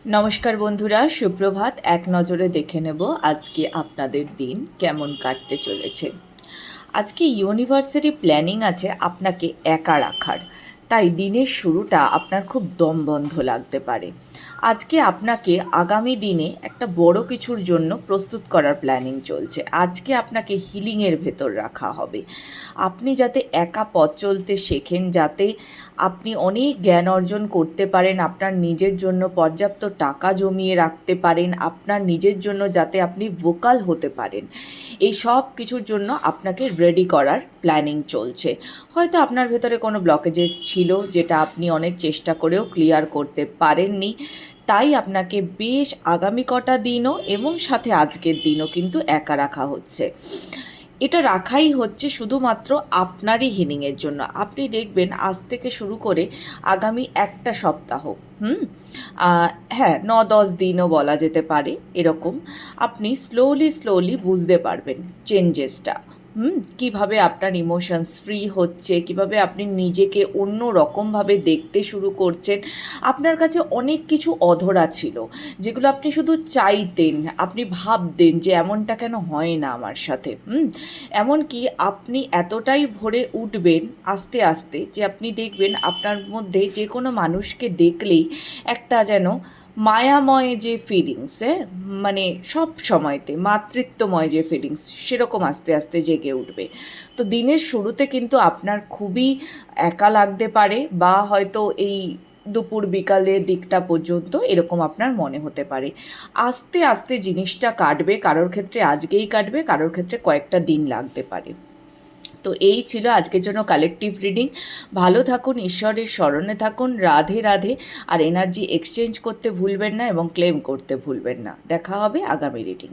নমস্কার বন্ধুরা, সুপ্রভাত। এক নজরে দেখে নেব আজকে আপনাদের দিন কেমন কাটতে চলেছে। আজকে ইউনিভার্সিটি প্ল্যানিং আছে আপনাকে একা রাখার, তাই দিনের শুরুটা আপনার খুব দমবন্ধ লাগতে পারে। আজকে আপনাকে আগামী দিনে একটা বড় কিছুর জন্য প্রস্তুত করার প্ল্যানিং চলছে। আজকে আপনাকে হিলিংয়ের ভেতর রাখা হবে। আপনি যাতে একা পথ চলতে শেখেন, যাতে আপনি অনেক জ্ঞান অর্জন করতে পারেন, আপনার নিজের জন্য পর্যাপ্ত টাকা জমিয়ে রাখতে পারেন, আপনার নিজের জন্য যাতে আপনি ভোকাল হতে পারেন, এই সব কিছুর জন্য আপনাকে রেডি করার প্ল্যানিং চলছে। হয়তো আপনার ভেতরে কোনো ব্লকেজেস ছিল যেটা আপনি অনেক চেষ্টা করেও ক্লিয়ার করতে পারেননি, তাই আপনাকে বেশ আগামী কটা দিনও এবং সাথে আজকের দিনও কিন্তু একা রাখা হচ্ছে। এটা রাখাই হচ্ছে শুধুমাত্র আপনারই হিলিংয়ের জন্য। আপনি দেখবেন আজ থেকে শুরু করে আগামী একটা সপ্তাহ, হ্যাঁ ৯-১০ দিনও বলা যেতে পারে, এরকম আপনি স্লোলি বুঝতে পারবেন চেঞ্জেসটা। কীভাবে আপনার ইমোশনস ফ্রি হচ্ছে, কীভাবে আপনি নিজেকে অন্য রকমভাবে দেখতে শুরু করছেন। আপনার কাছে অনেক কিছু অধরা ছিল, যেগুলো আপনি শুধু চাইতেন, আপনি ভাবতেন যে এমনটা কেন হয় না আমার সাথে। এমনকি আপনি এতটাই ভরে উঠবেন আস্তে আস্তে যে আপনি দেখবেন আপনার মধ্যে যে কোনো মানুষকে দেখলেই একটা যেন মায়াময় যে ফিলিংস, মানে সব সময়তে মাতৃত্বময় যে ফিলিংস, সেরকম আস্তে আস্তে জেগে উঠবে। তো দিনের শুরুতে কিন্তু আপনার খুবই একা লাগতে পারে, বা হয়তো এই দুপুর বিকালের দিকটা পর্যন্ত এরকম আপনার মনে হতে পারে। আস্তে আস্তে জিনিসটা কাটবে, কারোর ক্ষেত্রে আজকেই কাটবে, কারোর ক্ষেত্রে কয়েকটা দিন লাগতে পারে। তো এই ছিল আজকের জন্য কালেকটিভ রিডিং। ভালো থাকুন, ঈশ্বরের শরণে থাকুন, রাধে রাধে। আর এনার্জি এক্সচেঞ্জ করতে ভুলবেন না এবং ক্লেম করতে ভুলবেন না। দেখা হবে আগামী রিডিংয়ে।